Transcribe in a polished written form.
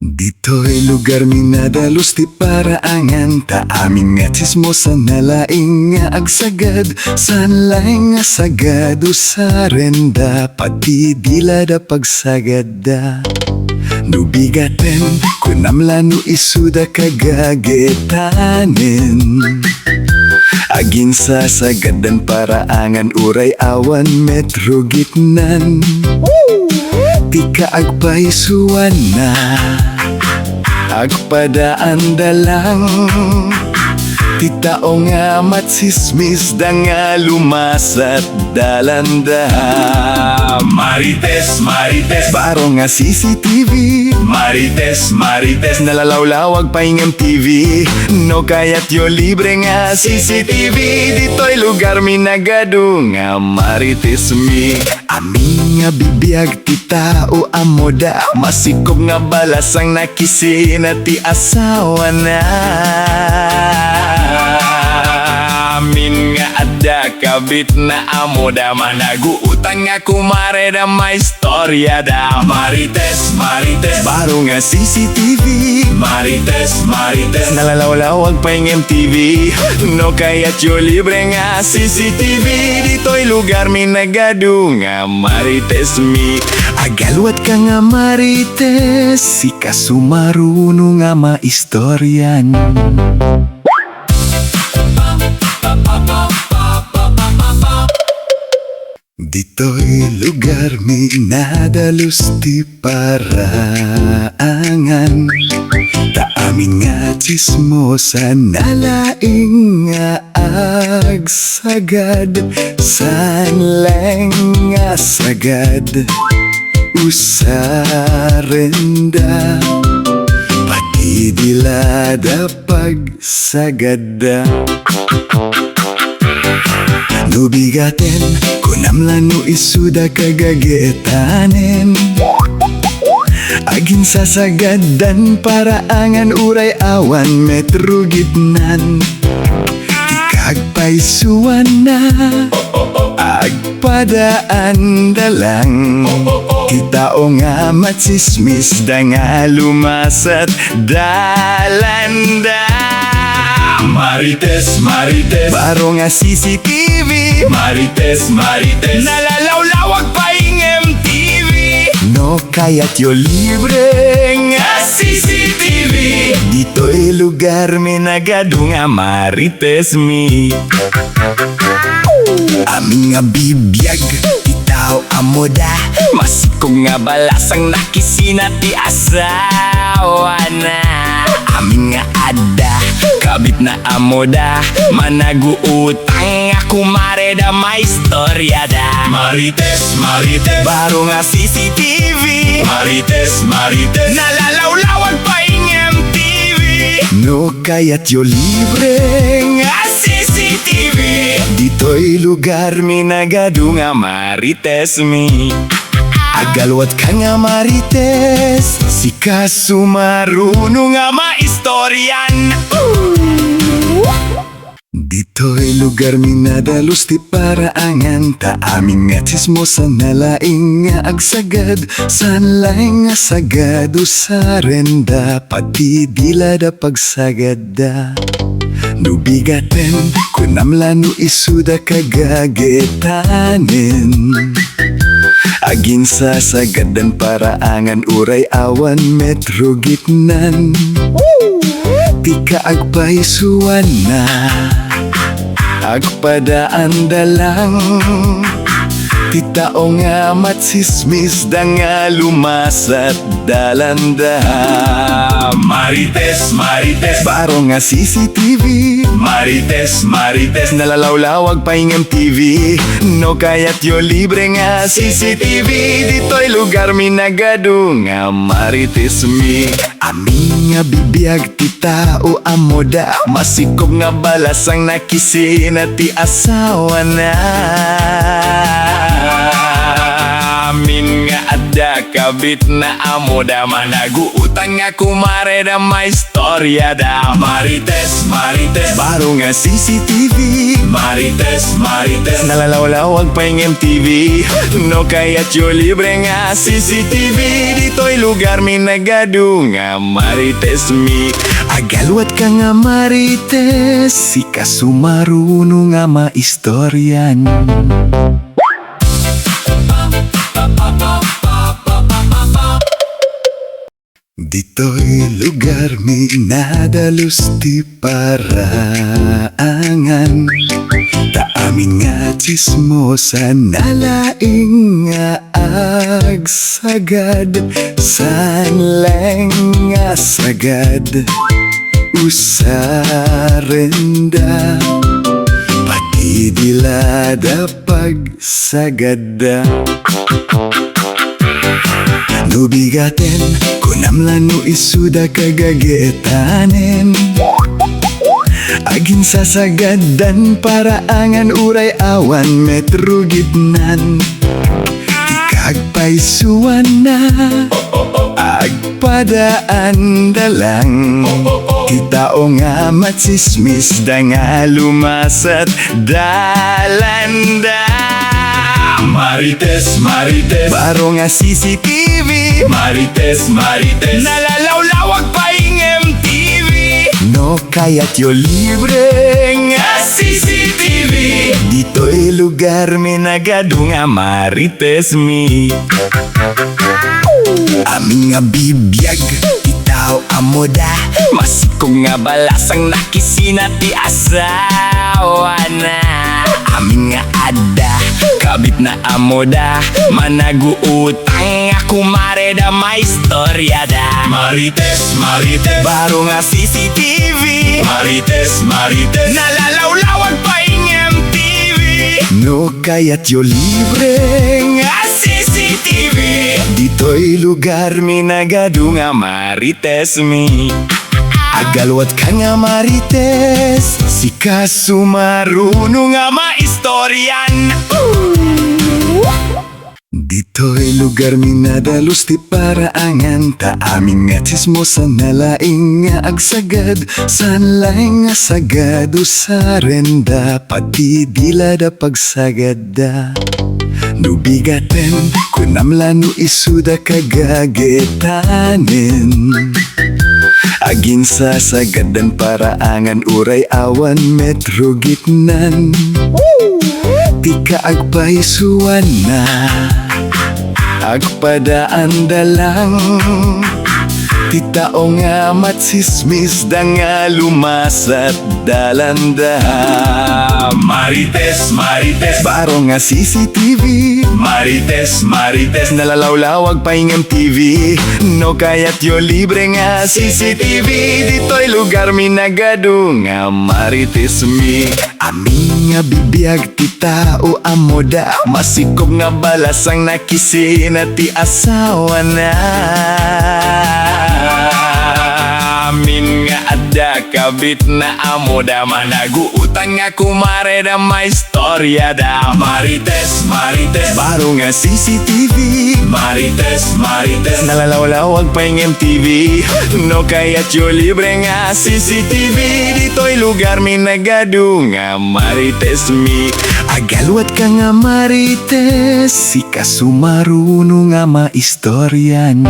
Dito'y lugar minadalos ti paraangan ta amin nga chismosan na laing nga agsagad sanlay nga sagado sa renda pati dila da pagsagada nubigaten kunamla no isuda kagagetanen agin sa sagadan paraangan uray awan metro gitnan tika agpaisuan na agpadaan dalang titao nga matsismis da nga lumasat dalanda Marites, Marites Baro nga CCTV Marites nalalawlawag paingam TV no kayat yo libre nga CCTV dito'y lugar minagado nga Marites mi amin nga bibiyag ti tao amoda masikob nga balasang nakisin at ti asawa na amin nga ada kabit na amoda managuutang nga kumare da may istorya da Marites Baro nga CCTV Marites nalalawlawag paingam TV no kayat yo libre nga CCTV dito'y lugar minagado nga Marites mi agalwat ka nga Marites si kasumaruno nga maistoryan dito'y lugar minadalos ti paraangan ta amin nga chismosan na laing nga agsagad sanleng nga sagad usarenda pati dilada pagsagada nubigaten kunamlan no isuda kagagetanen agin sasagadan paraangan uray awan metro gitnan ikagpaisuan na agpadaan dalang kitao nga matsismis da nga lumasat dalanda Marites Baro nga CCTV Marites nalalawlawag paingam TV no kayat yo libre nga CCTV dito'y lugar minagado nga Marites mi amin nga bibiyag tao amoda masikong nga balasang nakisina ti asawa na amin nga ada kabit na amoda managuutang nga kumare da may istorya da Marites Baro nga CCTV Marites nalalawlawag paingam TV no kayat yo libre nga CCTV dito'y lugar minagado nga Marites mi agalwat ka nga Marites si kasumaruno nga maistoryan dito'y lugar minadalos ti paraangan ta amin nga chismosan na laing nga agsagad sanlay nga sagado sa renda pati dila da pagsagada nubigaten kunamla no isuda kagagetanen agin sa sagadan paraangan uray awan metro gitnan tika agpaisuan na agpadaan dalang titao nga matsismis da nga lumasat dalanda Marites Baro nga CCTV Marites nalalawlawag paingam TV no kayat yo libre nga CCTV dito'y lugar minagado nga Marites mi amin nga bibiyag ti tao amoda masikob nga balasang nakisin at ti asawa na Amin nga adda kabit na amo da managuutang nga kumare da may istorya da. Marites, Marites Baro nga CCTV. Marites, Marites nalalawlawag pa yung MTV. No kaya't yo libre nga CCTV. Dito'y lugar mi nagadu nga Marites mi. Agalwat ka nga Marites, si kasumaruno nga maistoryan. Dito'y lugar mi nadalus ti paraangan. Taamin nga chismosan nalaing nga agsagad. Sanleng nga sagad usarenda. Pagidilada pagsagada. Nubigaten kunamlan no isuda kagagetanen. Agin sasagadan paraangan uray awan metro gitnan. Tikagpaisuan na agpadaan dalang. Kitao nga matsismis da nga lumasat dalanda. Marites, Marites Baro nga CCTV. Marites, Marites nalalawlawag pa yung MTV. No kaya't yo libre nga CCTV. Dito'y lugar mi nagadu nga Marites mi. Aming nga bibiyag itaw amoda. Masikong nga balasang nakisina ti asawa na. Aming nga ada kabit na amoda. Managuutang nga kumare da may istorya da. Marites, Marites Baro nga CCTV. Marites, Marites nalalawlawag pa yung MTV. No kaya't yo libre nga CCTV. Dito'y lugar mi nagadu nga Marites mi. Agalwat ka nga Marites, si kasumaruno nga maistoryan. Dito'y lugar mi nadalus ti paraangan. Taamin nga chismosan nalaing nga agsagad. Sanlaing nga sagad usarenda. Pati dilada pagsagada. Nubigaten kunamlan no isuda kagagetanen. Agin sasagadan paraangan uray awan metro gitnan. Tika agpaisuan na agpadaan dalang. Titao nga matsismis da nga lumasat dalanda. Marites, Marites Baro nga CCTV. Marites, Marites nalalawlawag pa yung MTV. No kaya't yo libre nga CCTV. Dito'y lugar mi nagadu nga Marites mi. Amin nga bibiyag ti tao amoda. Masikop nga balasang nakisina ti asawa na. Amin nga adda kabit na amoda. Managuutang nga kumare da may istorya da. Marites, Marites Baro nga CCTV. Marites, Marites nalalawlawag pa yung MTV. No kaya't yo libre nga CCTV. Dito'y lugar mi nagadu nga Marites mi. Agalwat ka nga Marites, si kasumaruno nga maistoryan.